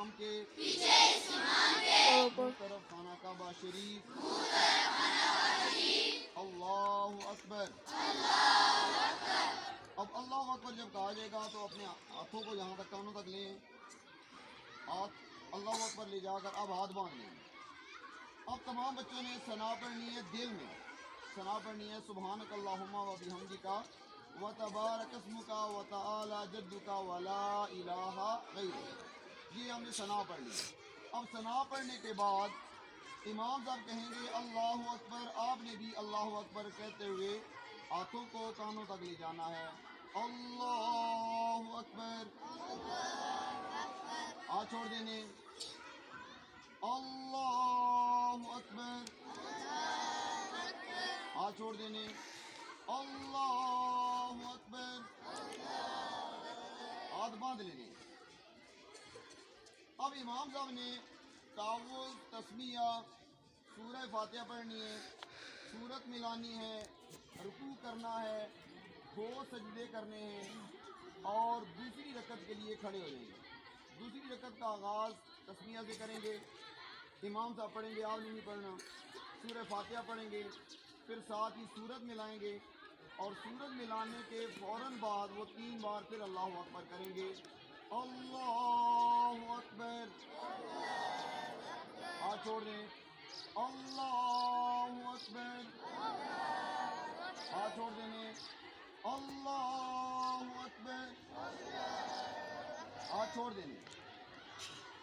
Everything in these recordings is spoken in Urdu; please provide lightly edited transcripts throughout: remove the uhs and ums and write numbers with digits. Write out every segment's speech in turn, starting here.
امام کے منہ طرف خانہ کعبہ شریف اللہ اکبر۔ اب اللہ اکبر جب کہا جائے گا تو اپنے ہاتھوں کو یہاں تک کانوں تک لیں، ہاتھ اللہ اکبر لے جا کر اب ہاتھ باندھ لیں۔ اب تمام بچوں نے ثنا پڑھنی ہے، دل میں ثنا پڑھنی ہے، سبحانک اللہم و بحمدک وتبارک اسمک وتعالی جدک ولا الہ غیرک، یہ ہم نے ثنا پڑھ لی۔ اب ثنا پڑھنے کے بعد امام صاحب کہیں گے اللہ اکبر، آپ نے بھی اللہ اکبر کہتے ہوئے ہاتھوں کو کانوں تک لے جانا ہے۔ اللہ اکبر، ہاتھ چھوڑ دینے، اللہ اکبر، ہاتھ چھوڑ دینے، اللہ اکبر، ہاتھ باندھ لینے۔ اب امام صاحب نے تعوذ، تسمیہ، سورہ فاتحہ پڑھنی ہے، سورت ملانی ہے، رکوع کرنا ہے، 2 سجدے کرنے ہیں اور دوسری رکعت کے لیے کھڑے ہو جائیں گے۔ دوسری رکعت کا آغاز تسمیہ سے کریں گے، امام صاحب پڑھیں گے، آپ نے نہیں پڑھنا، سورہ فاتحہ پڑھیں گے، پھر ساتھ ہی سورت ملائیں گے اور سورت ملانے کے فوراً بعد وہ 3 بار پھر اللہ اکبر کریں گے۔ اللہ اکبر، ہاتھ چھوڑ دیں، اللہ اکبر، ہاتھ چھوڑ دینے، اللہ اکبر، ہاتھ چھوڑ دینے۔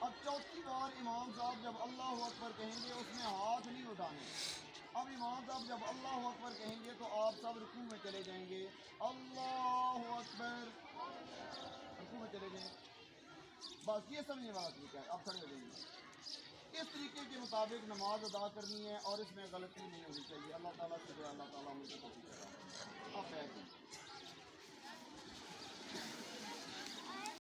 اب چوتھی بار امام صاحب جب اللہ اکبر کہیں گے اس میں ہاتھ نہیں اٹھانے۔ اب امام صاحب جب اللہ اکبر کہیں گے تو آپ سب رکوع میں چلے جائیں گے، اللہ اکبر، رکوع میں چلے جائیں۔ بس یہ سمجھنے والا طریقہ ہے، آپ کھڑے ہو جائیں گے۔ اس طریقے کے مطابق نماز ادا کرنی ہے اور اس میں غلطی نہیں ہونی چاہیے۔ اللہ تعالیٰ سے دعا، اللہ تعالیٰ مجھے توفیق عطا فرمائے۔